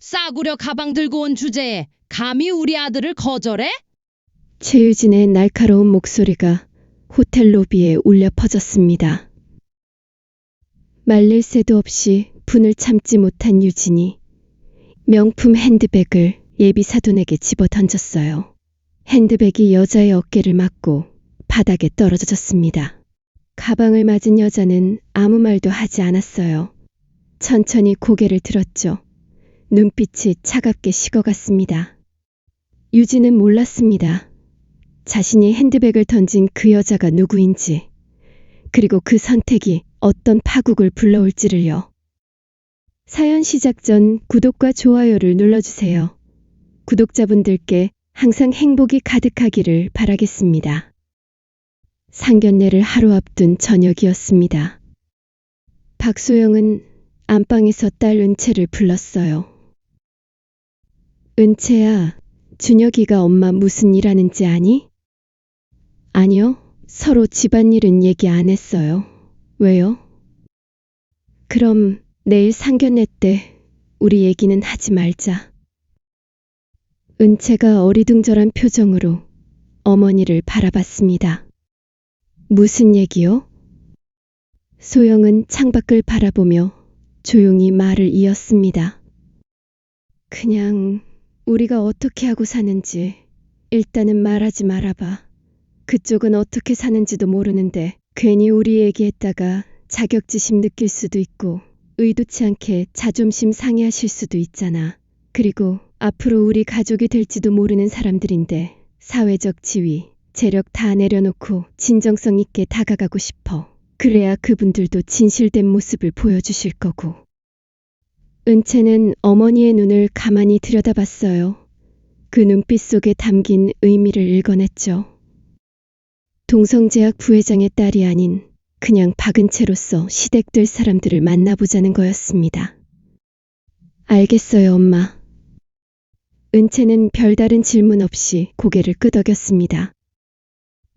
싸구려 가방 들고 온 주제에 감히 우리 아들을 거절해? 최유진의 날카로운 목소리가 호텔 로비에 울려 퍼졌습니다. 말릴 새도 없이 분을 참지 못한 유진이 명품 핸드백을 예비 사돈에게 집어 던졌어요. 핸드백이 여자의 어깨를 맞고 바닥에 떨어졌습니다. 가방을 맞은 여자는 아무 말도 하지 않았어요. 천천히 고개를 들었죠. 눈빛이 차갑게 식어갔습니다. 유진은 몰랐습니다. 자신이 핸드백을 던진 그 여자가 누구인지, 그리고 그 선택이 어떤 파국을 불러올지를요. 사연 시작 전 구독과 좋아요를 눌러주세요. 구독자분들께 항상 행복이 가득하기를 바라겠습니다. 상견례를 하루 앞둔 저녁이었습니다. 박소영은 안방에서 딸 은채를 불렀어요. 은채야, 준혁이가 엄마 무슨 일 하는지 아니? 아니요, 서로 집안일은 얘기 안 했어요. 왜요? 그럼 내일 상견례 때 우리 얘기는 하지 말자. 은채가 어리둥절한 표정으로 어머니를 바라봤습니다. 무슨 얘기요? 소영은 창밖을 바라보며 조용히 말을 이었습니다. 그냥 우리가 어떻게 하고 사는지 일단은 말하지 말아봐. 그쪽은 어떻게 사는지도 모르는데 괜히 우리 얘기했다가 자격지심 느낄 수도 있고 의도치 않게 자존심 상해하실 수도 있잖아. 그리고 앞으로 우리 가족이 될지도 모르는 사람들인데 사회적 지위, 재력 다 내려놓고 진정성 있게 다가가고 싶어. 그래야 그분들도 진실된 모습을 보여주실 거고. 은채는 어머니의 눈을 가만히 들여다봤어요. 그 눈빛 속에 담긴 의미를 읽어냈죠. 동성제약 부회장의 딸이 아닌 그냥 박은채로서 시댁될 사람들을 만나보자는 거였습니다. 알겠어요, 엄마. 은채는 별다른 질문 없이 고개를 끄덕였습니다.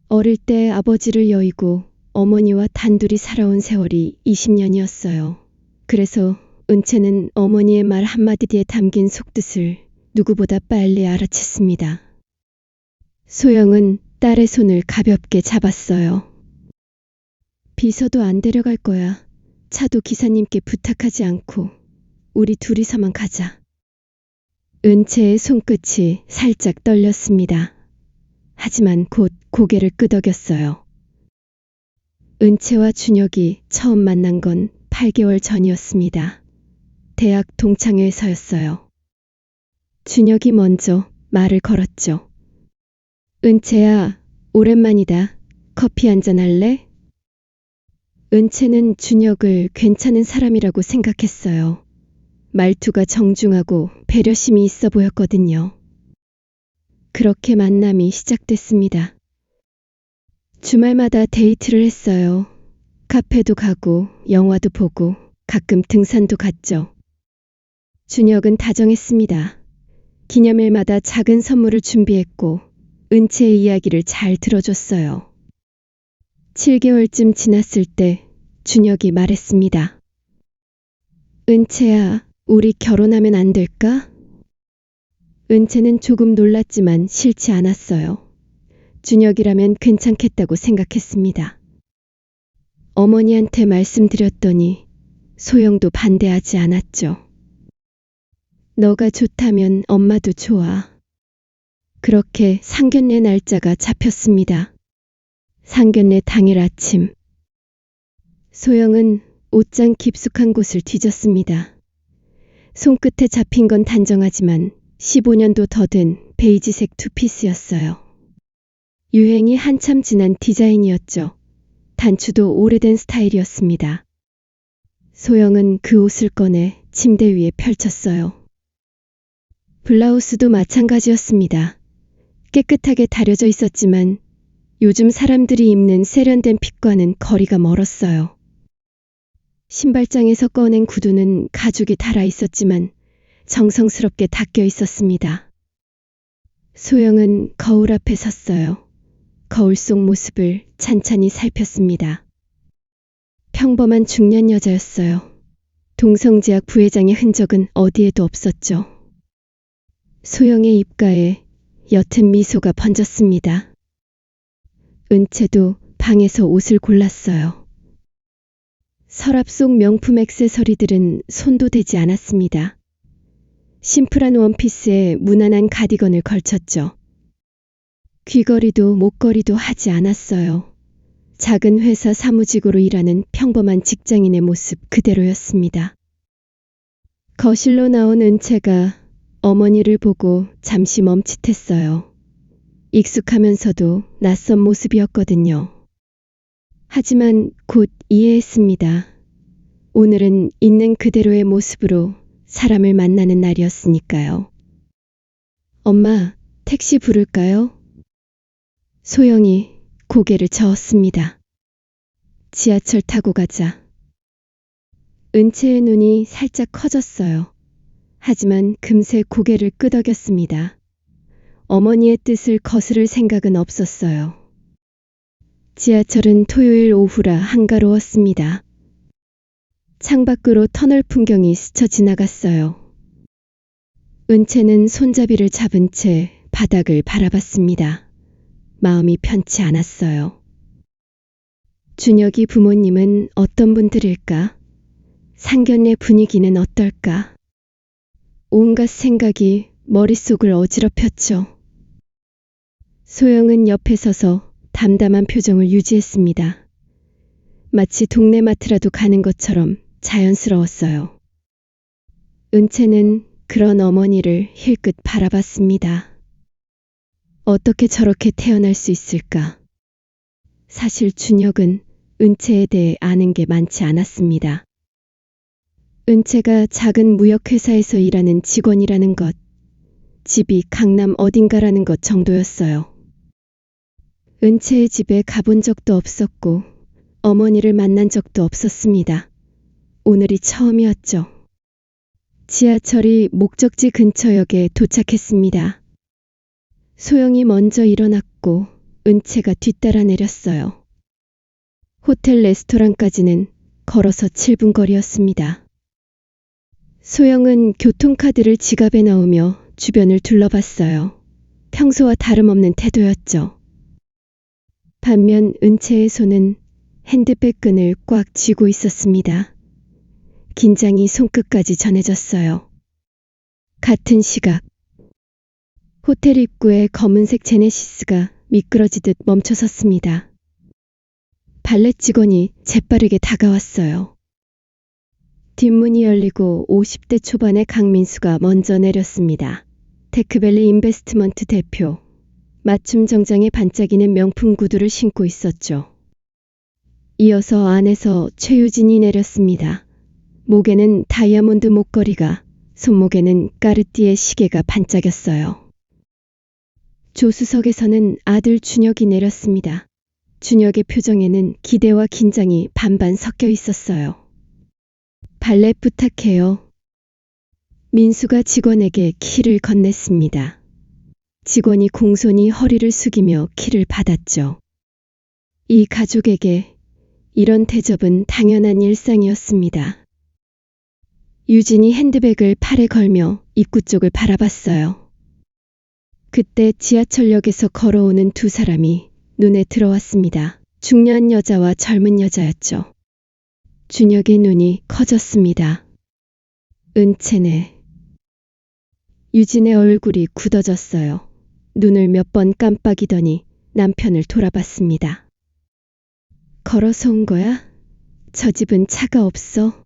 어릴 때 아버지를 여의고 어머니와 단둘이 살아온 세월이 20년이었어요. 그래서 은채는 어머니의 말 한마디 뒤에 담긴 속뜻을 누구보다 빨리 알아챘습니다. 소영은 딸의 손을 가볍게 잡았어요. 비서도 안 데려갈 거야. 차도 기사님께 부탁하지 않고 우리 둘이서만 가자. 은채의 손끝이 살짝 떨렸습니다. 하지만 곧 고개를 끄덕였어요. 은채와 준혁이 처음 만난 건 8개월 전이었습니다. 대학 동창회에서였어요. 준혁이 먼저 말을 걸었죠. 은채야, 오랜만이다. 커피 한잔 할래? 은채는 준혁을 괜찮은 사람이라고 생각했어요. 말투가 정중하고 배려심이 있어 보였거든요. 그렇게 만남이 시작됐습니다. 주말마다 데이트를 했어요. 카페도 가고 영화도 보고 가끔 등산도 갔죠. 준혁은 다정했습니다. 기념일마다 작은 선물을 준비했고 은채의 이야기를 잘 들어줬어요. 7개월쯤 지났을 때 준혁이 말했습니다. 은채야, 우리 결혼하면 안 될까? 은채는 조금 놀랐지만 싫지 않았어요. 준혁이라면 괜찮겠다고 생각했습니다. 어머니한테 말씀드렸더니 소영도 반대하지 않았죠. 너가 좋다면 엄마도 좋아. 그렇게 상견례 날짜가 잡혔습니다. 상견례 당일 아침. 소영은 옷장 깊숙한 곳을 뒤졌습니다. 손끝에 잡힌 건 단정하지만 15년도 더 된 베이지색 투피스였어요. 유행이 한참 지난 디자인이었죠. 단추도 오래된 스타일이었습니다. 소영은 그 옷을 꺼내 침대 위에 펼쳤어요. 블라우스도 마찬가지였습니다. 깨끗하게 다려져 있었지만 요즘 사람들이 입는 세련된 핏과는 거리가 멀었어요. 신발장에서 꺼낸 구두는 가죽이 달아 있었지만 정성스럽게 닦여 있었습니다. 소영은 거울 앞에 섰어요. 거울 속 모습을 찬찬히 살폈습니다. 평범한 중년 여자였어요. 동성제약 부회장의 흔적은 어디에도 없었죠. 소영의 입가에 옅은 미소가 번졌습니다. 은채도 방에서 옷을 골랐어요. 서랍 속 명품 액세서리들은 손도 대지 않았습니다. 심플한 원피스에 무난한 가디건을 걸쳤죠. 귀걸이도 목걸이도 하지 않았어요. 작은 회사 사무직으로 일하는 평범한 직장인의 모습 그대로였습니다. 거실로 나온 은채가 어머니를 보고 잠시 멈칫했어요. 익숙하면서도 낯선 모습이었거든요. 하지만 곧 이해했습니다. 오늘은 있는 그대로의 모습으로 사람을 만나는 날이었으니까요. 엄마, 택시 부를까요? 소영이 고개를 저었습니다. 지하철 타고 가자. 은채의 눈이 살짝 커졌어요. 하지만 금세 고개를 끄덕였습니다. 어머니의 뜻을 거스를 생각은 없었어요. 지하철은 토요일 오후라 한가로웠습니다. 창밖으로 터널 풍경이 스쳐 지나갔어요. 은채는 손잡이를 잡은 채 바닥을 바라봤습니다. 마음이 편치 않았어요. 준혁이 부모님은 어떤 분들일까? 상견례 분위기는 어떨까? 온갖 생각이 머릿속을 어지럽혔죠. 소영은 옆에 서서 담담한 표정을 유지했습니다. 마치 동네 마트라도 가는 것처럼 자연스러웠어요. 은채는 그런 어머니를 힐끗 바라봤습니다. 어떻게 저렇게 태어날 수 있을까? 사실 준혁은 은채에 대해 아는 게 많지 않았습니다. 은채가 작은 무역회사에서 일하는 직원이라는 것, 집이 강남 어딘가라는 것 정도였어요. 은채의 집에 가본 적도 없었고 어머니를 만난 적도 없었습니다. 오늘이 처음이었죠. 지하철이 목적지 근처역에 도착했습니다. 소영이 먼저 일어났고 은채가 뒤따라 내렸어요. 호텔 레스토랑까지는 걸어서 7분 거리였습니다. 소영은 교통카드를 지갑에 넣으며 주변을 둘러봤어요. 평소와 다름없는 태도였죠. 반면 은채의 손은 핸드백 끈을 꽉 쥐고 있었습니다. 긴장이 손끝까지 전해졌어요. 같은 시각. 호텔 입구에 검은색 제네시스가 미끄러지듯 멈춰섰습니다. 발렛 직원이 재빠르게 다가왔어요. 뒷문이 열리고 50대 초반의 강민수가 먼저 내렸습니다. 테크밸리 인베스트먼트 대표. 맞춤 정장에 반짝이는 명품 구두를 신고 있었죠. 이어서 안에서 최유진이 내렸습니다. 목에는 다이아몬드 목걸이가, 손목에는 까르띠에 시계가 반짝였어요. 조수석에서는 아들 준혁이 내렸습니다. 준혁의 표정에는 기대와 긴장이 반반 섞여 있었어요. 발렛 부탁해요. 민수가 직원에게 키를 건넸습니다. 직원이 공손히 허리를 숙이며 키를 받았죠. 이 가족에게 이런 대접은 당연한 일상이었습니다. 유진이 핸드백을 팔에 걸며 입구 쪽을 바라봤어요. 그때 지하철역에서 걸어오는 두 사람이 눈에 들어왔습니다. 중년 여자와 젊은 여자였죠. 준혁의 눈이 커졌습니다. 은채네. 유진의 얼굴이 굳어졌어요. 눈을 몇 번 깜빡이더니 남편을 돌아봤습니다. 걸어서 온 거야? 저 집은 차가 없어?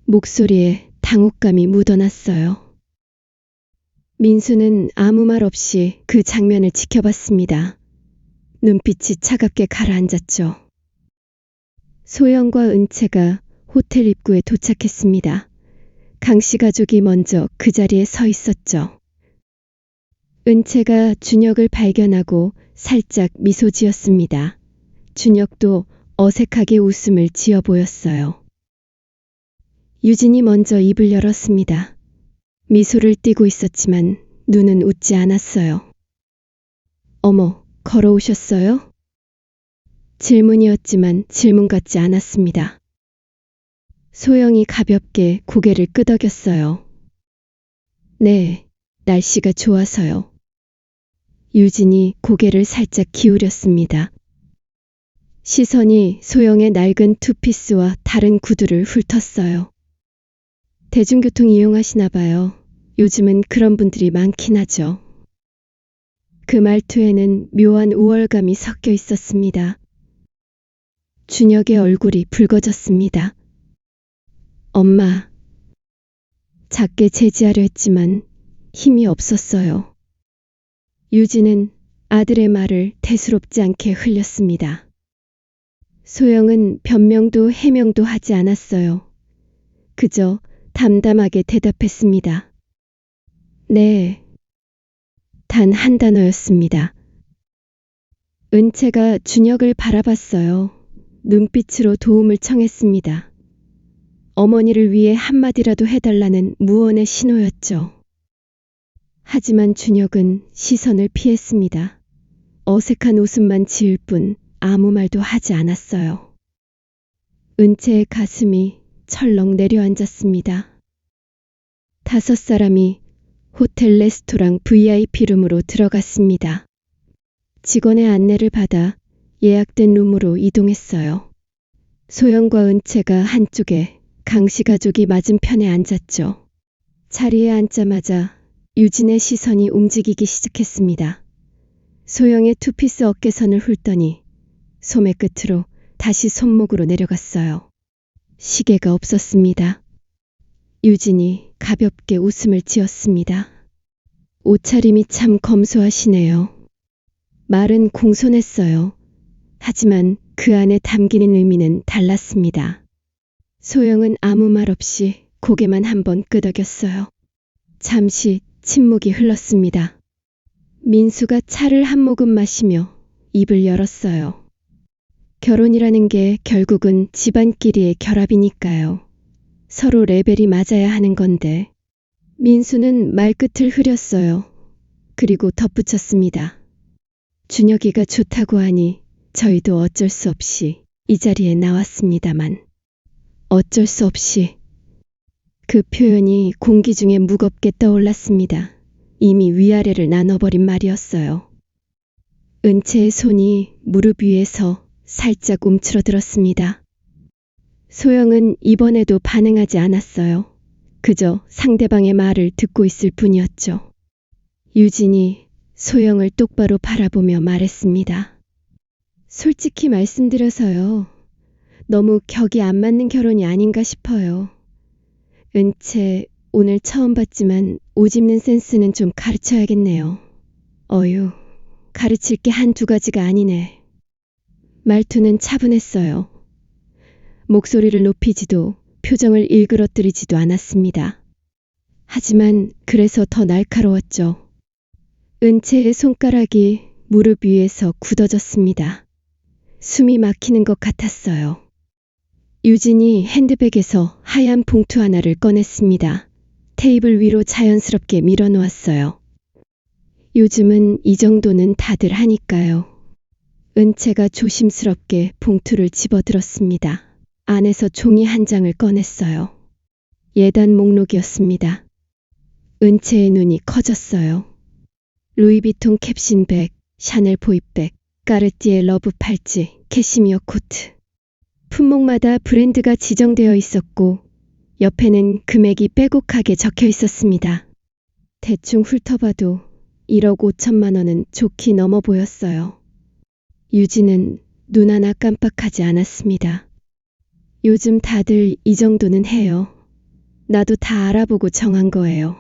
목소리에 당혹감이 묻어났어요. 민수는 아무 말 없이 그 장면을 지켜봤습니다. 눈빛이 차갑게 가라앉았죠. 소영과 은채가 호텔 입구에 도착했습니다. 강씨 가족이 먼저 그 자리에 서 있었죠. 은채가 준혁을 발견하고 살짝 미소 지었습니다. 준혁도 어색하게 웃음을 지어 보였어요. 유진이 먼저 입을 열었습니다. 미소를 띠고 있었지만 눈은 웃지 않았어요. 어머, 걸어오셨어요? 질문이었지만 질문 같지 않았습니다. 소영이 가볍게 고개를 끄덕였어요. 네, 날씨가 좋아서요. 유진이 고개를 살짝 기울였습니다. 시선이 소영의 낡은 투피스와 다른 구두를 훑었어요. 대중교통 이용하시나 봐요. 요즘은 그런 분들이 많긴 하죠. 그 말투에는 묘한 우월감이 섞여 있었습니다. 준혁의 얼굴이 붉어졌습니다. 엄마. 작게 제지하려 했지만 힘이 없었어요. 유진은 아들의 말을 대수롭지 않게 흘렸습니다. 소영은 변명도 해명도 하지 않았어요. 그저 담담하게 대답했습니다. 네. 단 한 단어였습니다. 은채가 준혁을 바라봤어요. 눈빛으로 도움을 청했습니다. 어머니를 위해 한마디라도 해달라는 무언의 신호였죠. 하지만 준혁은 시선을 피했습니다. 어색한 웃음만 지을 뿐 아무 말도 하지 않았어요. 은채의 가슴이 철렁 내려앉았습니다. 5사람이 호텔 레스토랑 VIP룸으로 들어갔습니다. 직원의 안내를 받아 예약된 룸으로 이동했어요. 소영과 은채가 한쪽에, 강씨 가족이 맞은편에 앉았죠. 자리에 앉자마자 유진의 시선이 움직이기 시작했습니다. 소영의 투피스 어깨선을 훑더니 소매 끝으로 다시 손목으로 내려갔어요. 시계가 없었습니다. 유진이 가볍게 웃음을 지었습니다. 옷차림이 참 검소하시네요. 말은 공손했어요. 하지만 그 안에 담기는 의미는 달랐습니다. 소영은 아무 말 없이 고개만 한번 끄덕였어요. 잠시 침묵이 흘렀습니다. 민수가 차를 한 모금 마시며 입을 열었어요. 결혼이라는 게 결국은 집안끼리의 결합이니까요. 서로 레벨이 맞아야 하는 건데. 민수는 말끝을 흐렸어요. 그리고 덧붙였습니다. 준혁이가 좋다고 하니 저희도 어쩔 수 없이 이 자리에 나왔습니다만. 어쩔 수 없이. 그 표현이 공기 중에 무겁게 떠올랐습니다. 이미 위아래를 나눠버린 말이었어요. 은채의 손이 무릎 위에서 살짝 움츠러들었습니다. 소영은 이번에도 반응하지 않았어요. 그저 상대방의 말을 듣고 있을 뿐이었죠. 유진이 소영을 똑바로 바라보며 말했습니다. 솔직히 말씀드려서요. 너무 격이 안 맞는 결혼이 아닌가 싶어요. 은채 오늘 처음 봤지만 옷 입는 센스는 좀 가르쳐야겠네요. 어휴, 가르칠 게 한두 가지가 아니네. 말투는 차분했어요. 목소리를 높이지도 표정을 일그러뜨리지도 않았습니다. 하지만 그래서 더 날카로웠죠. 은채의 손가락이 무릎 위에서 굳어졌습니다. 숨이 막히는 것 같았어요. 유진이 핸드백에서 하얀 봉투 하나를 꺼냈습니다. 테이블 위로 자연스럽게 밀어놓았어요. 요즘은 이 정도는 다들 하니까요. 은채가 조심스럽게 봉투를 집어들었습니다. 안에서 종이 한 장을 꺼냈어요. 예단 목록이었습니다. 은채의 눈이 커졌어요. 루이비통 캡신백, 샤넬 보이백, 까르띠에 러브 팔찌, 캐시미어 코트. 품목마다 브랜드가 지정되어 있었고 옆에는 금액이 빼곡하게 적혀 있었습니다. 대충 훑어봐도 1억 5천만 원은 좋게 넘어 보였어요. 유진은 눈 하나 깜빡하지 않았습니다. 요즘 다들 이 정도는 해요. 나도 다 알아보고 정한 거예요.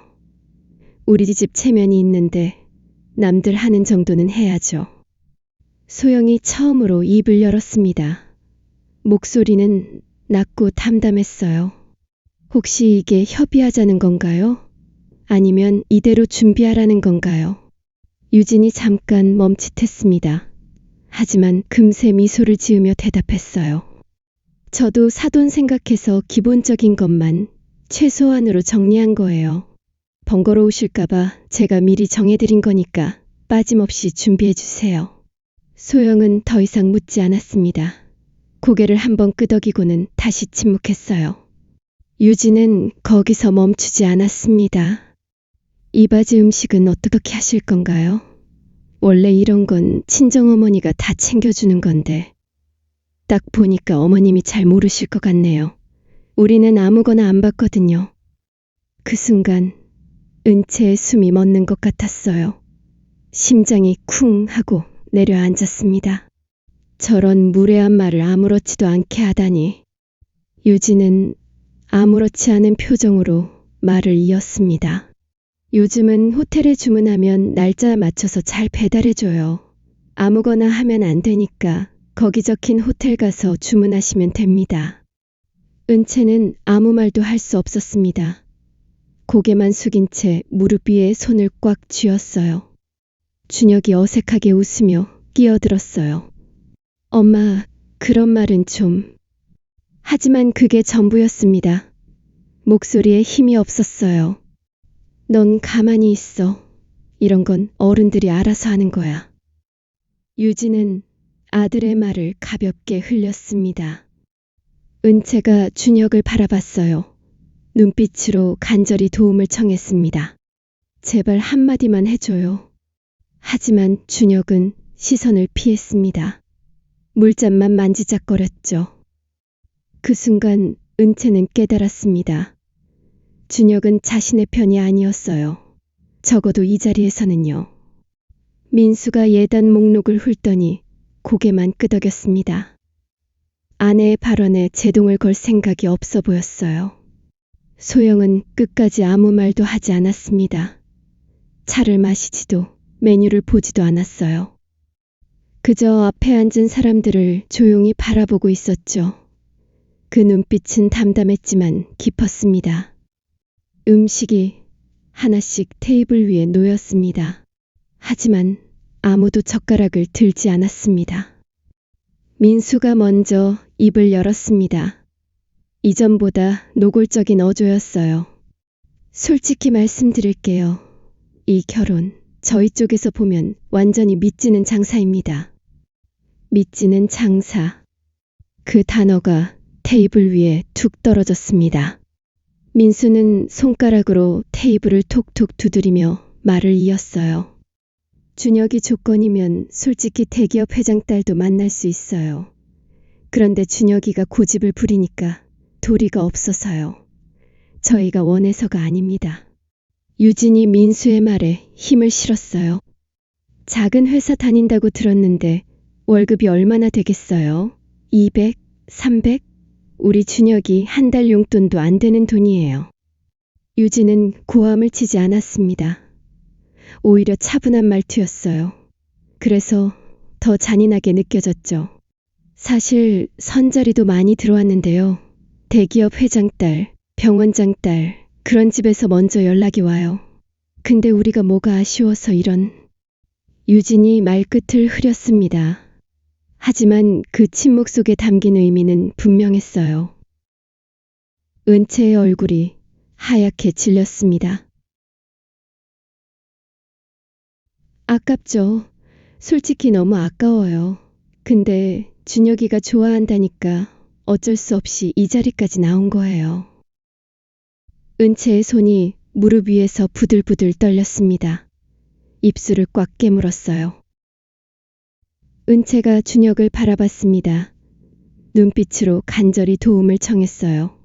우리 집 체면이 있는데 남들 하는 정도는 해야죠. 소영이 처음으로 입을 열었습니다. 목소리는 낮고 담담했어요. 혹시 이게 협의하자는 건가요? 아니면 이대로 준비하라는 건가요? 유진이 잠깐 멈칫했습니다. 하지만 금세 미소를 지으며 대답했어요. 저도 사돈 생각해서 기본적인 것만 최소한으로 정리한 거예요. 번거로우실까봐 제가 미리 정해드린 거니까 빠짐없이 준비해주세요. 소영은 더 이상 묻지 않았습니다. 고개를 한번 끄덕이고는 다시 침묵했어요. 유진은 거기서 멈추지 않았습니다. 이바지 음식은 어떻게 하실 건가요? 원래 이런 건 친정어머니가 다 챙겨주는 건데. 딱 보니까 어머님이 잘 모르실 것 같네요. 우리는 아무거나 안 받거든요. 그 순간 은채의 숨이 멎는 것 같았어요. 심장이 쿵 하고 내려앉았습니다. 저런 무례한 말을 아무렇지도 않게 하다니. 유진은 아무렇지 않은 표정으로 말을 이었습니다. 요즘은 호텔에 주문하면 날짜 맞춰서 잘 배달해줘요. 아무거나 하면 안 되니까 거기 적힌 호텔 가서 주문하시면 됩니다. 은채는 아무 말도 할 수 없었습니다. 고개만 숙인 채 무릎 위에 손을 꽉 쥐었어요. 준혁이 어색하게 웃으며 끼어들었어요. 엄마, 그런 말은 좀. 하지만 그게 전부였습니다. 목소리에 힘이 없었어요. 넌 가만히 있어. 이런 건 어른들이 알아서 하는 거야. 유진은 아들의 말을 가볍게 흘렸습니다. 은채가 준혁을 바라봤어요. 눈빛으로 간절히 도움을 청했습니다. 제발 한마디만 해줘요. 하지만 준혁은 시선을 피했습니다. 물잔만 만지작거렸죠. 그 순간 은채는 깨달았습니다. 준혁은 자신의 편이 아니었어요. 적어도 이 자리에서는요. 민수가 예단 목록을 훑더니 고개만 끄덕였습니다. 아내의 발언에 제동을 걸 생각이 없어 보였어요. 소영은 끝까지 아무 말도 하지 않았습니다. 차를 마시지도 메뉴를 보지도 않았어요. 그저 앞에 앉은 사람들을 조용히 바라보고 있었죠. 그 눈빛은 담담했지만 깊었습니다. 음식이 하나씩 테이블 위에 놓였습니다. 하지만 아무도 젓가락을 들지 않았습니다. 민수가 먼저 입을 열었습니다. 이전보다 노골적인 어조였어요. 솔직히 말씀드릴게요. 이 결혼, 저희 쪽에서 보면 완전히 믿지는 장사입니다. 믿지는 장사. 그 단어가 테이블 위에 툭 떨어졌습니다. 민수는 손가락으로 테이블을 톡톡 두드리며 말을 이었어요. 준혁이 조건이면 솔직히 대기업 회장 딸도 만날 수 있어요. 그런데 준혁이가 고집을 부리니까 도리가 없어서요. 저희가 원해서가 아닙니다. 유진이 민수의 말에 힘을 실었어요. 작은 회사 다닌다고 들었는데 월급이 얼마나 되겠어요? 200, 300? 우리 준혁이 한 달 용돈도 안 되는 돈이에요. 유진은 고함을 치지 않았습니다. 오히려 차분한 말투였어요. 그래서 더 잔인하게 느껴졌죠. 사실 선자리도 많이 들어왔는데요. 대기업 회장 딸, 병원장 딸, 그런 집에서 먼저 연락이 와요. 근데 우리가 뭐가 아쉬워서 이런. 유진이 말끝을 흐렸습니다. 하지만 그 침묵 속에 담긴 의미는 분명했어요. 은채의 얼굴이 하얗게 질렸습니다. 아깝죠. 솔직히 너무 아까워요. 근데 준혁이가 좋아한다니까 어쩔 수 없이 이 자리까지 나온 거예요. 은채의 손이 무릎 위에서 부들부들 떨렸습니다. 입술을 꽉 깨물었어요. 은채가 준혁을 바라봤습니다. 눈빛으로 간절히 도움을 청했어요.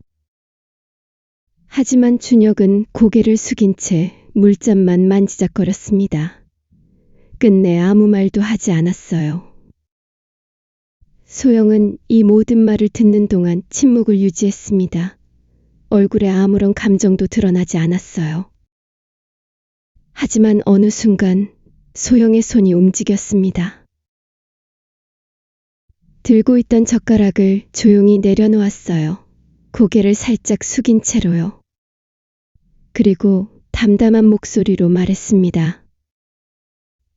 하지만 준혁은 고개를 숙인 채 물잔만 만지작거렸습니다. 끝내 아무 말도 하지 않았어요. 소영은 이 모든 말을 듣는 동안 침묵을 유지했습니다. 얼굴에 아무런 감정도 드러나지 않았어요. 하지만 어느 순간 소영의 손이 움직였습니다. 들고 있던 젓가락을 조용히 내려놓았어요. 고개를 살짝 숙인 채로요. 그리고 담담한 목소리로 말했습니다.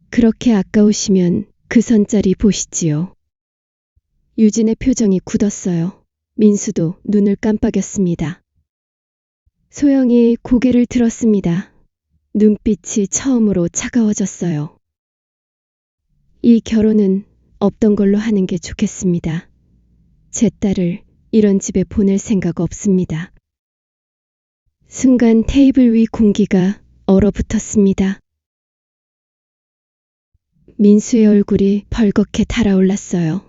그렇게 아까우시면 그 선자리 보시지요. 유진의 표정이 굳었어요. 민수도 눈을 깜빡였습니다. 소영이 고개를 들었습니다. 눈빛이 처음으로 차가워졌어요. 이 결혼은 없던 걸로 하는 게 좋겠습니다. 제 딸을 이런 집에 보낼 생각 없습니다. 순간 테이블 위 공기가 얼어붙었습니다. 민수의 얼굴이 벌겋게 달아올랐어요.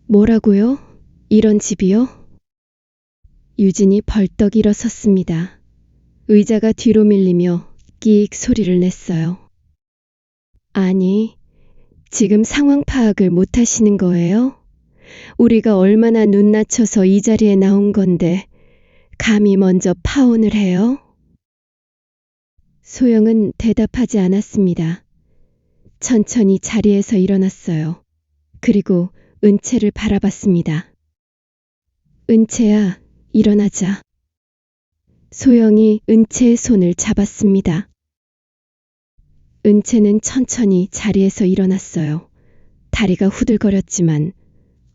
뭐라고요? 이런 집이요? 유진이 벌떡 일어섰습니다. 의자가 뒤로 밀리며 끼익 소리를 냈어요. 아니, 지금 상황 파악을 못 하시는 거예요? 우리가 얼마나 눈 낮춰서 이 자리에 나온 건데, 감히 먼저 파혼을 해요? 소영은 대답하지 않았습니다. 천천히 자리에서 일어났어요. 그리고 은채를 바라봤습니다. 은채야, 일어나자. 소영이 은채의 손을 잡았습니다. 은채는 천천히 자리에서 일어났어요. 다리가 후들거렸지만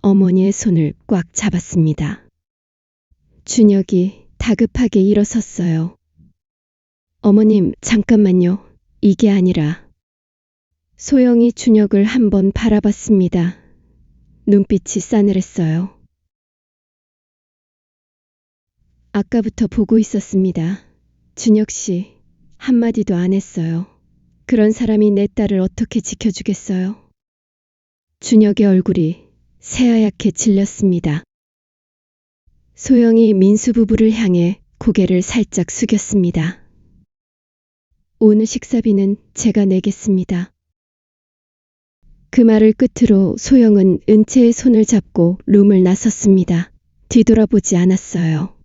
어머니의 손을 꽉 잡았습니다. 준혁이 다급하게 일어섰어요. 어머님, 잠깐만요. 이게 아니라. 소영이 준혁을 한번 바라봤습니다. 눈빛이 싸늘했어요. 아까부터 보고 있었습니다. 준혁 씨, 한마디도 안 했어요. 그런 사람이 내 딸을 어떻게 지켜주겠어요? 준혁의 얼굴이 새하얗게 질렸습니다. 소영이 민수 부부를 향해 고개를 살짝 숙였습니다. 오늘 식사비는 제가 내겠습니다. 그 말을 끝으로 소영은 은채의 손을 잡고 룸을 나섰습니다. 뒤돌아보지 않았어요.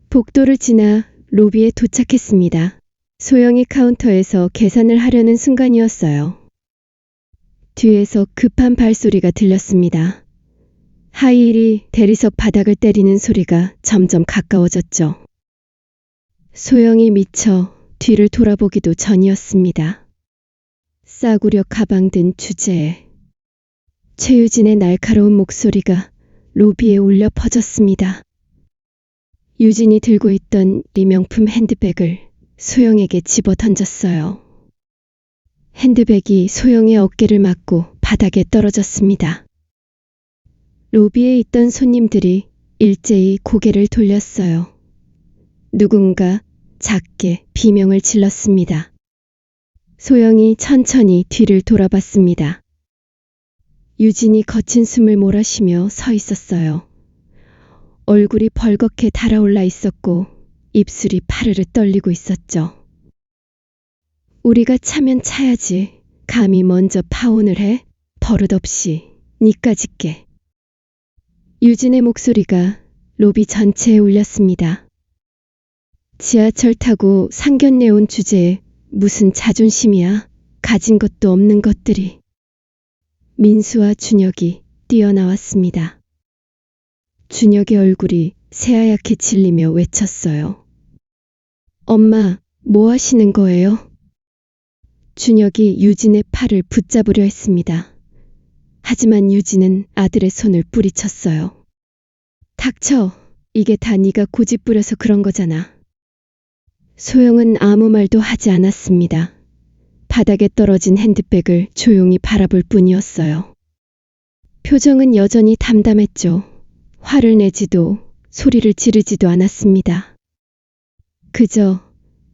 복도를 지나 로비에 도착했습니다. 소영이 카운터에서 계산을 하려는 순간이었어요. 뒤에서 급한 발소리가 들렸습니다. 하이힐이 대리석 바닥을 때리는 소리가 점점 가까워졌죠. 소영이 미쳐 뒤를 돌아보기도 전이었습니다. 싸구려 가방 든 주제에 최유진의 날카로운 목소리가 로비에 울려 퍼졌습니다. 유진이 들고 있던 리명품 핸드백을 소영에게 집어 던졌어요. 핸드백이 소영의 어깨를 맞고 바닥에 떨어졌습니다. 로비에 있던 손님들이 일제히 고개를 돌렸어요. 누군가 작게 비명을 질렀습니다. 소영이 천천히 뒤를 돌아봤습니다. 유진이 거친 숨을 몰아쉬며 서 있었어요. 얼굴이 벌겋게 달아올라 있었고 입술이 파르르 떨리고 있었죠. 우리가 차면 차야지. 감히 먼저 파혼을 해? 버릇없이 니까짓 게. 유진의 목소리가 로비 전체에 울렸습니다. 지하철 타고 상견례 온 주제에 무슨 자존심이야? 가진 것도 없는 것들이. 민수와 준혁이 뛰어나왔습니다. 준혁의 얼굴이 새하얗게 질리며 외쳤어요. 엄마, 뭐 하시는 거예요? 준혁이 유진의 팔을 붙잡으려 했습니다. 하지만 유진은 아들의 손을 뿌리쳤어요. 닥쳐. 이게 다 네가 고집 부려서 그런 거잖아. 소영은 아무 말도 하지 않았습니다. 바닥에 떨어진 핸드백을 조용히 바라볼 뿐이었어요. 표정은 여전히 담담했죠. 화를 내지도 소리를 지르지도 않았습니다. 그저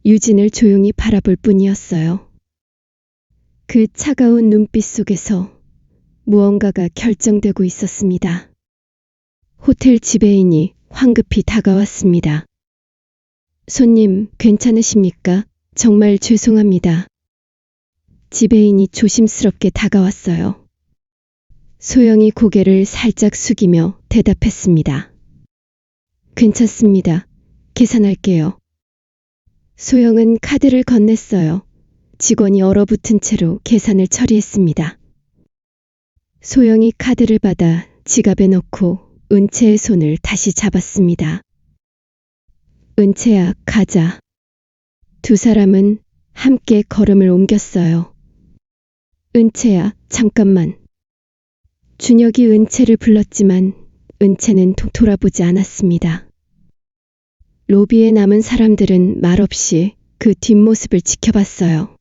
유진을 조용히 바라볼 뿐이었어요. 그 차가운 눈빛 속에서 무언가가 결정되고 있었습니다. 호텔 지배인이 황급히 다가왔습니다. 손님, 괜찮으십니까? 정말 죄송합니다. 지배인이 조심스럽게 다가왔어요. 소영이 고개를 살짝 숙이며 대답했습니다. 괜찮습니다. 계산할게요. 소영은 카드를 건넸어요. 직원이 얼어붙은 채로 계산을 처리했습니다. 소영이 카드를 받아 지갑에 넣고 은채의 손을 다시 잡았습니다. 은채야, 가자. 두 사람은 함께 걸음을 옮겼어요. 은채야, 잠깐만. 준혁이 은채를 불렀지만 은채는 돌아보지 않았습니다. 로비에 남은 사람들은 말없이 그 뒷모습을 지켜봤어요.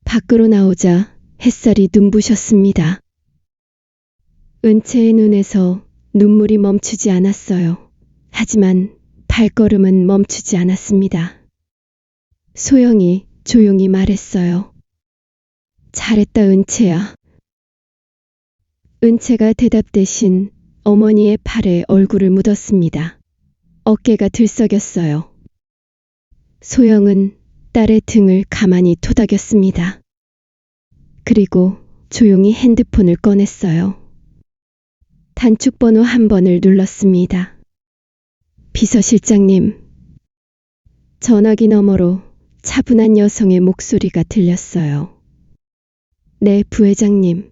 밖으로 나오자 햇살이 눈부셨습니다. 은채의 눈에서 눈물이 멈추지 않았어요. 하지만 발걸음은 멈추지 않았습니다. 소영이 조용히 말했어요. 잘했다, 은채야. 은채가 대답 대신 어머니의 팔에 얼굴을 묻었습니다. 어깨가 들썩였어요. 소영은 딸의 등을 가만히 토닥였습니다. 그리고 조용히 핸드폰을 꺼냈어요. 단축번호 한 번을 눌렀습니다. 비서실장님. 전화기 너머로 차분한 여성의 목소리가 들렸어요. 네, 부회장님.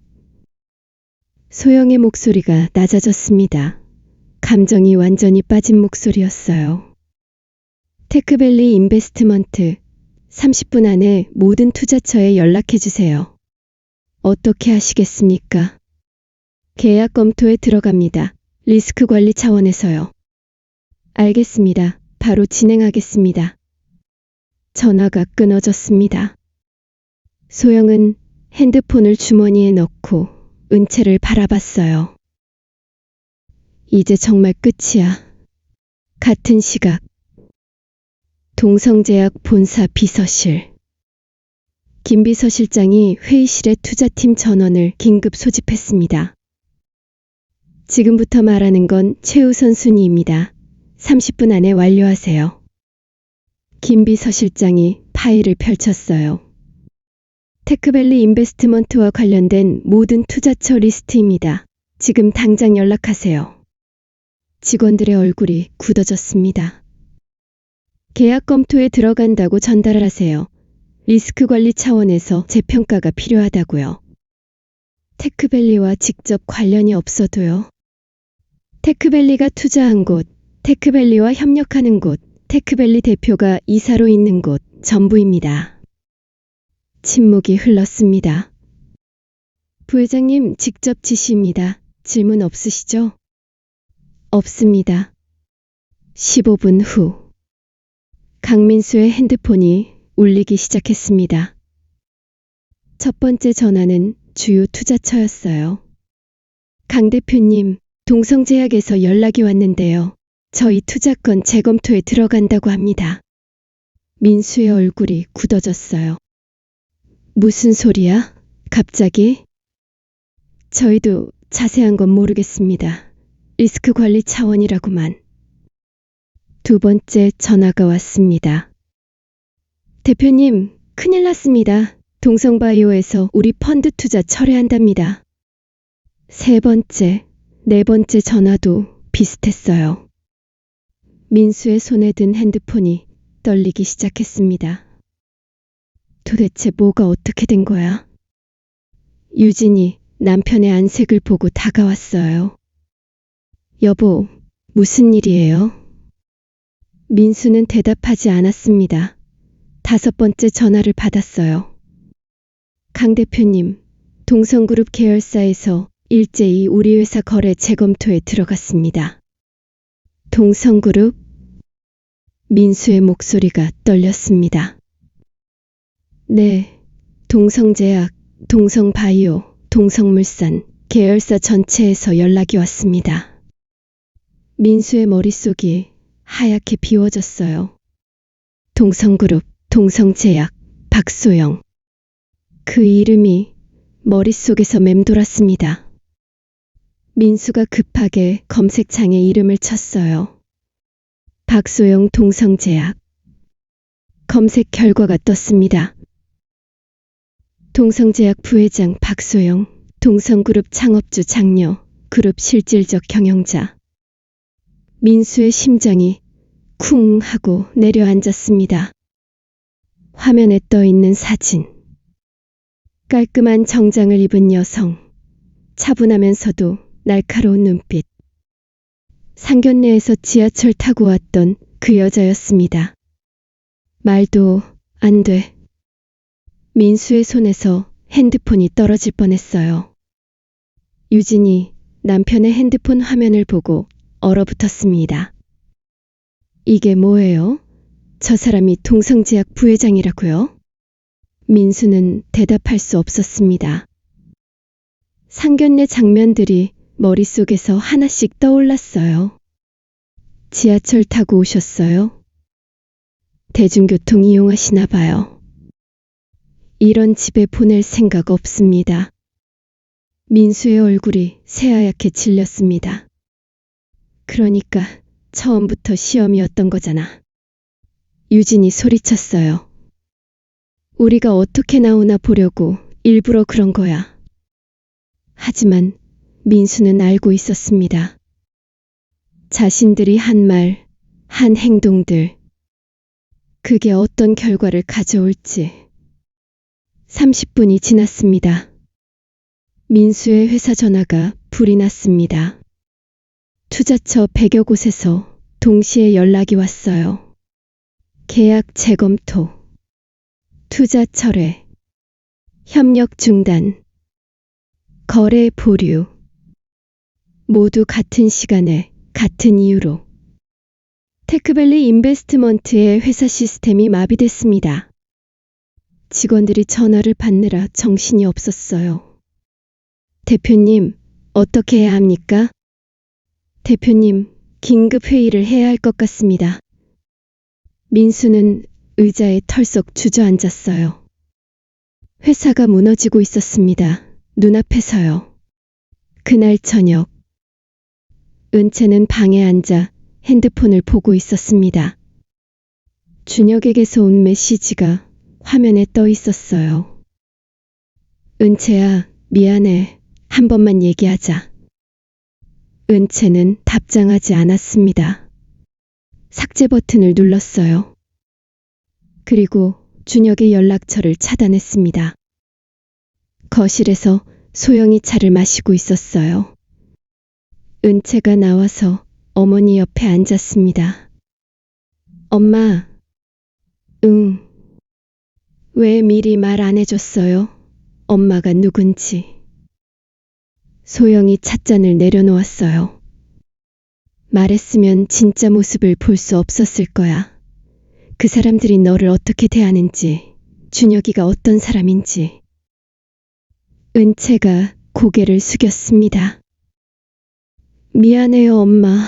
소영의 목소리가 낮아졌습니다. 감정이 완전히 빠진 목소리였어요. 테크밸리 인베스트먼트 30분 안에 모든 투자처에 연락해 주세요. 어떻게 하시겠습니까? 계약 검토에 들어갑니다. 리스크 관리 차원에서요. 알겠습니다. 바로 진행하겠습니다. 전화가 끊어졌습니다. 소영은 핸드폰을 주머니에 넣고 은채를 바라봤어요. 이제 정말 끝이야. 같은 시각. 동성제약 본사 비서실. 김 비서실장이 회의실에 투자팀 전원을 긴급 소집했습니다. 지금부터 말하는 건 최우선 순위입니다. 30분 안에 완료하세요. 김 비서실장이 파일을 펼쳤어요. 테크밸리 인베스트먼트와 관련된 모든 투자처 리스트입니다. 지금 당장 연락하세요. 직원들의 얼굴이 굳어졌습니다. 계약 검토에 들어간다고 전달을 하세요. 리스크 관리 차원에서 재평가가 필요하다고요. 테크밸리와 직접 관련이 없어도요. 테크밸리가 투자한 곳, 테크밸리와 협력하는 곳, 테크밸리 대표가 이사로 있는 곳, 전부입니다. 침묵이 흘렀습니다. 부회장님, 직접 지시입니다. 질문 없으시죠? 없습니다. 15분 후. 강민수의 핸드폰이 울리기 시작했습니다. 첫 번째 전화는 주요 투자처였어요. 강 대표님, 동성제약에서 연락이 왔는데요. 저희 투자권 재검토에 들어간다고 합니다. 민수의 얼굴이 굳어졌어요. 무슨 소리야? 갑자기? 저희도 자세한 건 모르겠습니다. 리스크 관리 차원이라고만. 두 번째 전화가 왔습니다. 대표님, 큰일 났습니다. 동성바이오에서 우리 펀드 투자 철회한답니다. 세 번째, 네 번째 전화도 비슷했어요. 민수의 손에 든 핸드폰이 떨리기 시작했습니다. 도대체 뭐가 어떻게 된 거야? 유진이 남편의 안색을 보고 다가왔어요. 여보, 무슨 일이에요? 민수는 대답하지 않았습니다. 다섯 번째 전화를 받았어요. 강 대표님, 동성그룹 계열사에서 일제히 우리 회사 거래 재검토에 들어갔습니다. 동성그룹? 민수의 목소리가 떨렸습니다. 네, 동성제약, 동성바이오, 동성물산, 계열사 전체에서 연락이 왔습니다. 민수의 머릿속이 하얗게 비워졌어요. 동성그룹, 동성제약, 박소영. 그 이름이 머릿속에서 맴돌았습니다. 민수가 급하게 검색창에 이름을 쳤어요. 박소영 동성제약. 검색 결과가 떴습니다. 동성제약 부회장 박소영, 동성그룹 창업주 장녀, 그룹 실질적 경영자. 민수의 심장이 쿵 하고 내려앉았습니다. 화면에 떠 있는 사진. 깔끔한 정장을 입은 여성. 차분하면서도 날카로운 눈빛. 상견례에서 지하철 타고 왔던 그 여자였습니다. 말도 안 돼. 민수의 손에서 핸드폰이 떨어질 뻔했어요. 유진이 남편의 핸드폰 화면을 보고 얼어붙었습니다. 이게 뭐예요? 저 사람이 동성제약 부회장이라고요? 민수는 대답할 수 없었습니다. 상견례 장면들이 머릿속에서 하나씩 떠올랐어요. 지하철 타고 오셨어요? 대중교통 이용하시나 봐요. 이런 집에 보낼 생각 없습니다. 민수의 얼굴이 새하얗게 질렸습니다. 그러니까 처음부터 시험이었던 거잖아. 유진이 소리쳤어요. 우리가 어떻게 나오나 보려고 일부러 그런 거야. 하지만 민수는 알고 있었습니다. 자신들이 한 말, 한 행동들, 그게 어떤 결과를 가져올지. 30분이 지났습니다. 민수의 회사 전화가 불이 났습니다. 투자처 100여 곳에서 동시에 연락이 왔어요. 계약 재검토, 투자 철회, 협력 중단, 거래 보류. 모두 같은 시간에 같은 이유로. 테크밸리 인베스트먼트의 회사 시스템이 마비됐습니다. 직원들이 전화를 받느라 정신이 없었어요. 대표님, 어떻게 해야 합니까? 대표님, 긴급 회의를 해야 할 것 같습니다. 민수는 의자에 털썩 주저앉았어요. 회사가 무너지고 있었습니다. 눈앞에서요. 그날 저녁, 은채는 방에 앉아 핸드폰을 보고 있었습니다. 준혁에게서 온 메시지가 화면에 떠 있었어요. 은채야, 미안해. 한 번만 얘기하자. 은채는 답장하지 않았습니다. 삭제 버튼을 눌렀어요. 그리고 준혁의 연락처를 차단했습니다. 거실에서 소영이 차를 마시고 있었어요. 은채가 나와서 어머니 옆에 앉았습니다. 엄마. 응. 왜 미리 말 안 해줬어요? 엄마가 누군지. 소영이 찻잔을 내려놓았어요. 말했으면 진짜 모습을 볼 수 없었을 거야. 그 사람들이 너를 어떻게 대하는지, 준혁이가 어떤 사람인지. 은채가 고개를 숙였습니다. 미안해요, 엄마.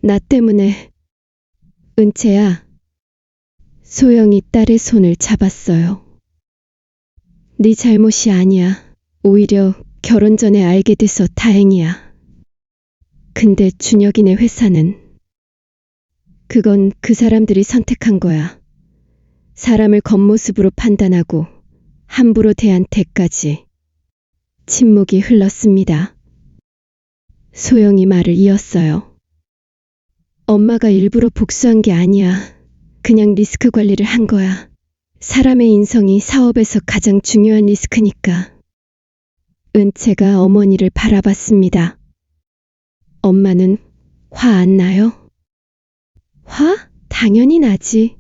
나 때문에. 은채야. 소영이 딸의 손을 잡았어요. 네 잘못이 아니야. 오히려 결혼 전에 알게 돼서 다행이야. 근데 준혁이네 회사는. 그건 그 사람들이 선택한 거야. 사람을 겉모습으로 판단하고 함부로 대한 때까지. 침묵이 흘렀습니다. 소영이 말을 이었어요. 엄마가 일부러 복수한 게 아니야. 그냥 리스크 관리를 한 거야. 사람의 인성이 사업에서 가장 중요한 리스크니까. 은채가 어머니를 바라봤습니다. 엄마는 화 안 나요? 화? 당연히 나지.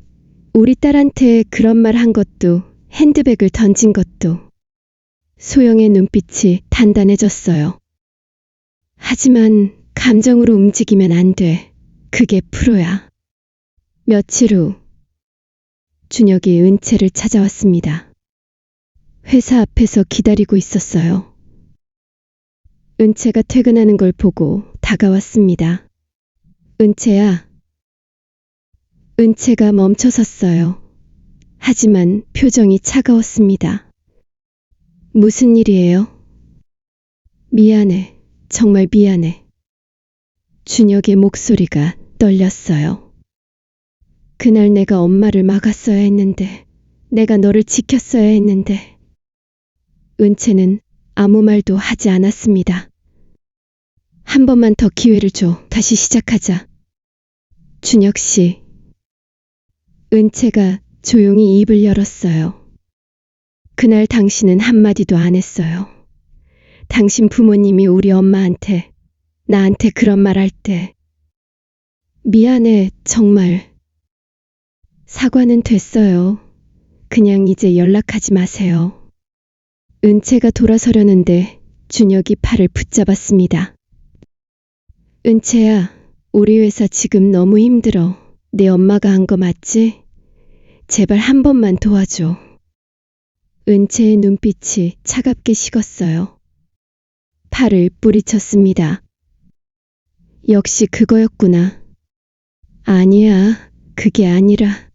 우리 딸한테 그런 말 한 것도, 핸드백을 던진 것도. 소영의 눈빛이 단단해졌어요. 하지만 감정으로 움직이면 안 돼. 그게 프로야. 며칠 후 준혁이 은채를 찾아왔습니다. 회사 앞에서 기다리고 있었어요. 은채가 퇴근하는 걸 보고 다가왔습니다. 은채야. 은채가 멈춰 섰어요. 하지만 표정이 차가웠습니다. 무슨 일이에요? 미안해. 정말 미안해. 준혁의 목소리가 떨렸어요. 그날 내가 엄마를 막았어야 했는데, 내가 너를 지켰어야 했는데. 은채는 아무 말도 하지 않았습니다. 한 번만 더 기회를 줘. 다시 시작하자. 준혁 씨. 은채가 조용히 입을 열었어요. 그날 당신은 한마디도 안 했어요. 당신 부모님이 우리 엄마한테, 나한테 그런 말 할 때. 미안해, 정말. 사과는 됐어요. 그냥 이제 연락하지 마세요. 은채가 돌아서려는데 준혁이 팔을 붙잡았습니다. 은채야, 우리 회사 지금 너무 힘들어. 내 엄마가 한 거 맞지? 제발 한 번만 도와줘. 은채의 눈빛이 차갑게 식었어요. 팔을 뿌리쳤습니다. 역시 그거였구나. 아니야, 그게 아니라.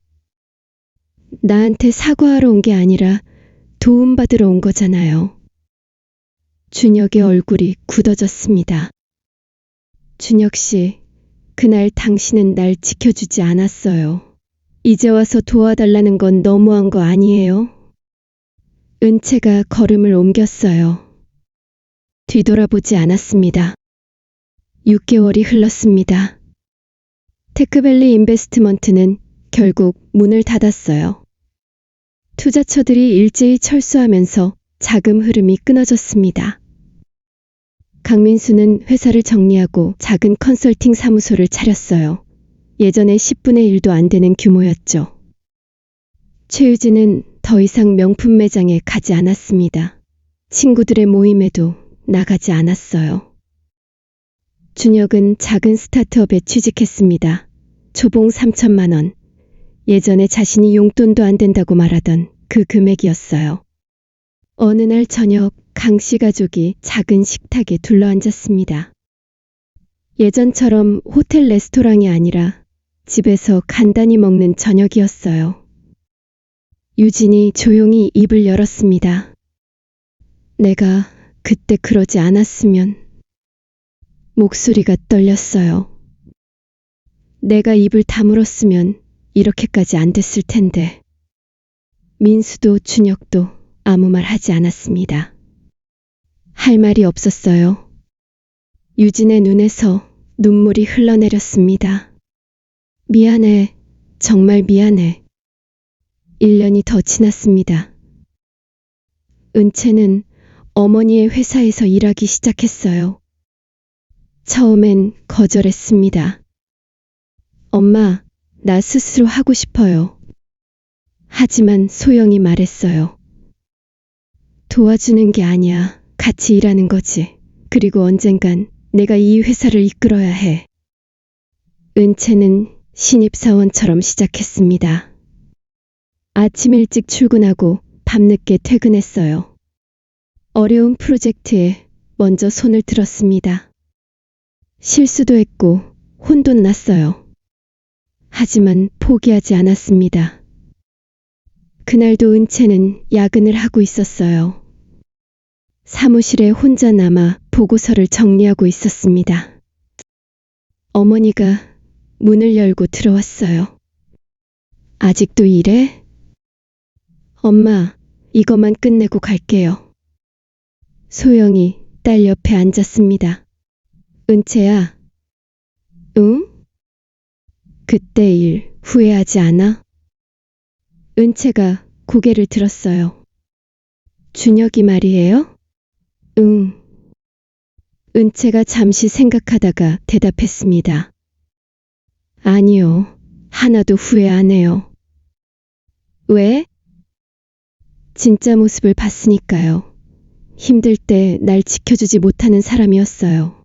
나한테 사과하러 온 게 아니라 도움받으러 온 거잖아요. 준혁의 얼굴이 굳어졌습니다. 준혁 씨, 그날 당신은 날 지켜주지 않았어요. 이제 와서 도와달라는 건 너무한 거 아니에요? 은채가 걸음을 옮겼어요. 뒤돌아보지 않았습니다. 6개월이 흘렀습니다. 테크밸리 인베스트먼트는 결국 문을 닫았어요. 투자처들이 일제히 철수하면서 자금 흐름이 끊어졌습니다. 강민수는 회사를 정리하고 작은 컨설팅 사무소를 차렸어요. 예전에 10분의 1도 안 되는 규모였죠. 최유진은 더 이상 명품 매장에 가지 않았습니다. 친구들의 모임에도 나가지 않았어요. 준혁은 작은 스타트업에 취직했습니다. 초봉 3천만 원. 예전에 자신이 용돈도 안 된다고 말하던 그 금액이었어요. 어느 날 저녁 강 씨 가족이 작은 식탁에 둘러앉았습니다. 예전처럼 호텔 레스토랑이 아니라 집에서 간단히 먹는 저녁이었어요. 유진이 조용히 입을 열었습니다. 내가 그때 그러지 않았으면. 목소리가 떨렸어요. 내가 입을 다물었으면 이렇게까지 안 됐을 텐데. 민수도 준혁도 아무 말 하지 않았습니다. 할 말이 없었어요. 유진의 눈에서 눈물이 흘러내렸습니다. 미안해. 정말 미안해. 1년이 더 지났습니다. 은채는 어머니의 회사에서 일하기 시작했어요. 처음엔 거절했습니다. 엄마, 나 스스로 하고 싶어요. 하지만 소영이 말했어요. 도와주는 게 아니야. 같이 일하는 거지. 그리고 언젠간 내가 이 회사를 이끌어야 해. 은채는 신입사원처럼 시작했습니다. 아침 일찍 출근하고 밤늦게 퇴근했어요. 어려운 프로젝트에 먼저 손을 들었습니다. 실수도 했고 혼도 났어요. 하지만 포기하지 않았습니다. 그날도 은채는 야근을 하고 있었어요. 사무실에 혼자 남아 보고서를 정리하고 있었습니다. 어머니가 문을 열고 들어왔어요. 아직도 일해? 엄마, 이것만 끝내고 갈게요. 소영이 딸 옆에 앉았습니다. 은채야. 응? 그때 일 후회하지 않아? 은채가 고개를 들었어요. 준혁이 말이에요? 응. 은채가 잠시 생각하다가 대답했습니다. 아니요. 하나도 후회 안 해요. 왜? 진짜 모습을 봤으니까요. 힘들 때 날 지켜주지 못하는 사람이었어요.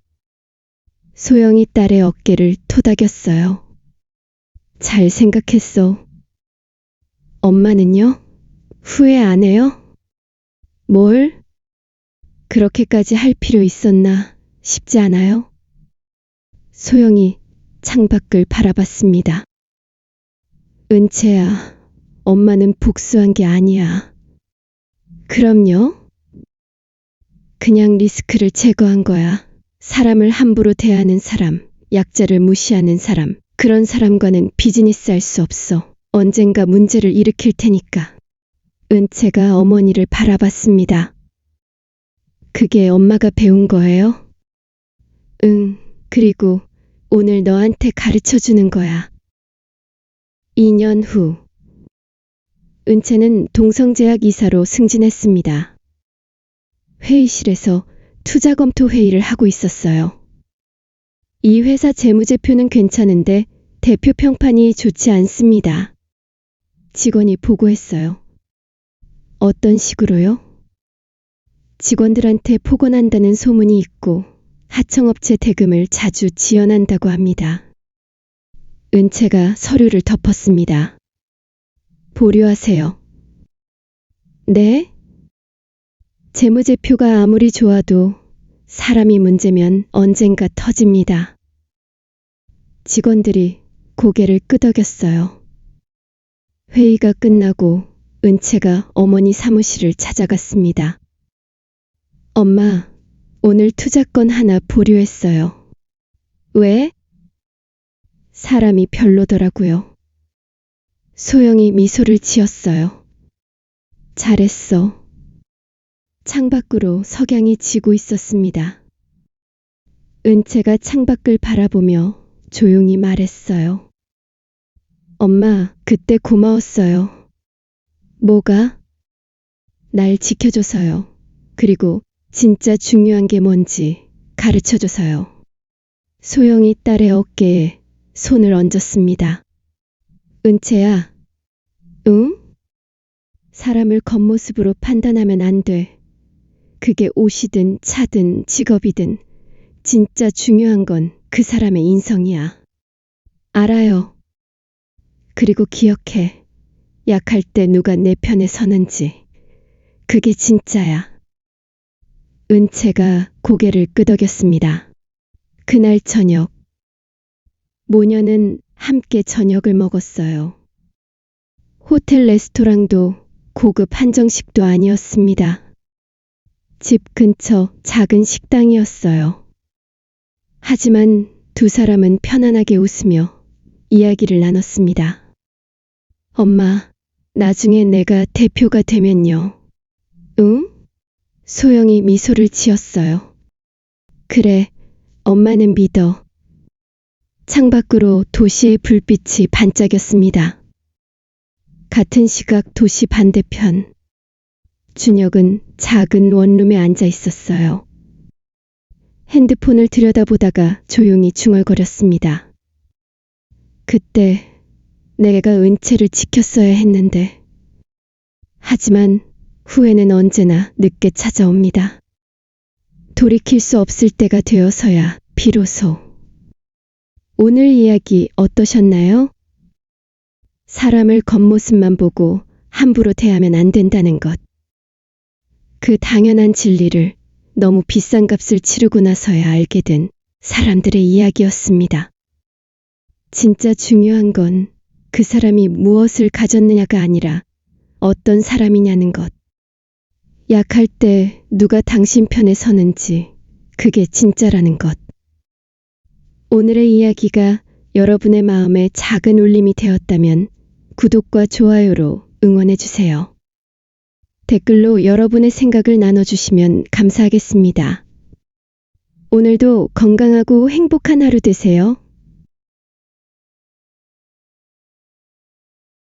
소영이 딸의 어깨를 토닥였어요. 잘 생각했어. 엄마는요? 후회 안 해요? 뭘? 그렇게까지 할 필요 있었나 싶지 않아요? 소영이 창밖을 바라봤습니다. 은채야, 엄마는 복수한 게 아니야. 그럼요? 그냥 리스크를 제거한 거야. 사람을 함부로 대하는 사람, 약자를 무시하는 사람, 그런 사람과는 비즈니스 할 수 없어. 언젠가 문제를 일으킬 테니까. 은채가 어머니를 바라봤습니다. 그게 엄마가 배운 거예요? 응, 그리고 오늘 너한테 가르쳐 주는 거야. 2년 후, 은채는 동성제약 이사로 승진했습니다. 회의실에서 투자 검토 회의를 하고 있었어요. 이 회사 재무제표는 괜찮은데 대표 평판이 좋지 않습니다. 직원이 보고했어요. 어떤 식으로요? 직원들한테 폭언한다는 소문이 있고 하청업체 대금을 자주 지연한다고 합니다. 은채가 서류를 덮었습니다. 보류하세요. 네? 재무제표가 아무리 좋아도 사람이 문제면 언젠가 터집니다. 직원들이 고개를 끄덕였어요. 회의가 끝나고 은채가 어머니 사무실을 찾아갔습니다. 엄마, 오늘 투자권 하나 보류했어요. 왜? 사람이 별로더라고요. 소영이 미소를 지었어요. 잘했어. 창밖으로 석양이 지고 있었습니다. 은채가 창밖을 바라보며 조용히 말했어요. 엄마, 그때 고마웠어요. 뭐가? 날 지켜줘서요. 그리고 진짜 중요한 게 뭔지 가르쳐줘서요. 소영이 딸의 어깨에 손을 얹었습니다. 은채야, 응? 사람을 겉모습으로 판단하면 안 돼. 그게 옷이든 차든 직업이든 진짜 중요한 건 그 사람의 인성이야. 알아요. 그리고 기억해. 약할 때 누가 내 편에 서는지. 그게 진짜야. 은채가 고개를 끄덕였습니다. 그날 저녁, 모녀는 함께 저녁을 먹었어요. 호텔 레스토랑도 고급 한정식도 아니었습니다. 집 근처 작은 식당이었어요. 하지만 두 사람은 편안하게 웃으며 이야기를 나눴습니다. 엄마, 나중에 내가 대표가 되면요. 응? 소영이 미소를 지었어요. 그래, 엄마는 믿어. 창밖으로 도시의 불빛이 반짝였습니다. 같은 시각 도시 반대편. 준혁은 작은 원룸에 앉아 있었어요. 핸드폰을 들여다보다가 조용히 중얼거렸습니다. 그때 내가 은채를 지켰어야 했는데. 하지만 후회는 언제나 늦게 찾아옵니다. 돌이킬 수 없을 때가 되어서야 비로소. 오늘 이야기 어떠셨나요? 사람을 겉모습만 보고 함부로 대하면 안 된다는 것. 그 당연한 진리를 너무 비싼 값을 치르고 나서야 알게 된 사람들의 이야기였습니다. 진짜 중요한 건 그 사람이 무엇을 가졌느냐가 아니라 어떤 사람이냐는 것. 약할 때 누가 당신 편에 서는지 그게 진짜라는 것. 오늘의 이야기가 여러분의 마음에 작은 울림이 되었다면 구독과 좋아요로 응원해주세요. 댓글로 여러분의 생각을 나눠주시면 감사하겠습니다. 오늘도 건강하고 행복한 하루 되세요.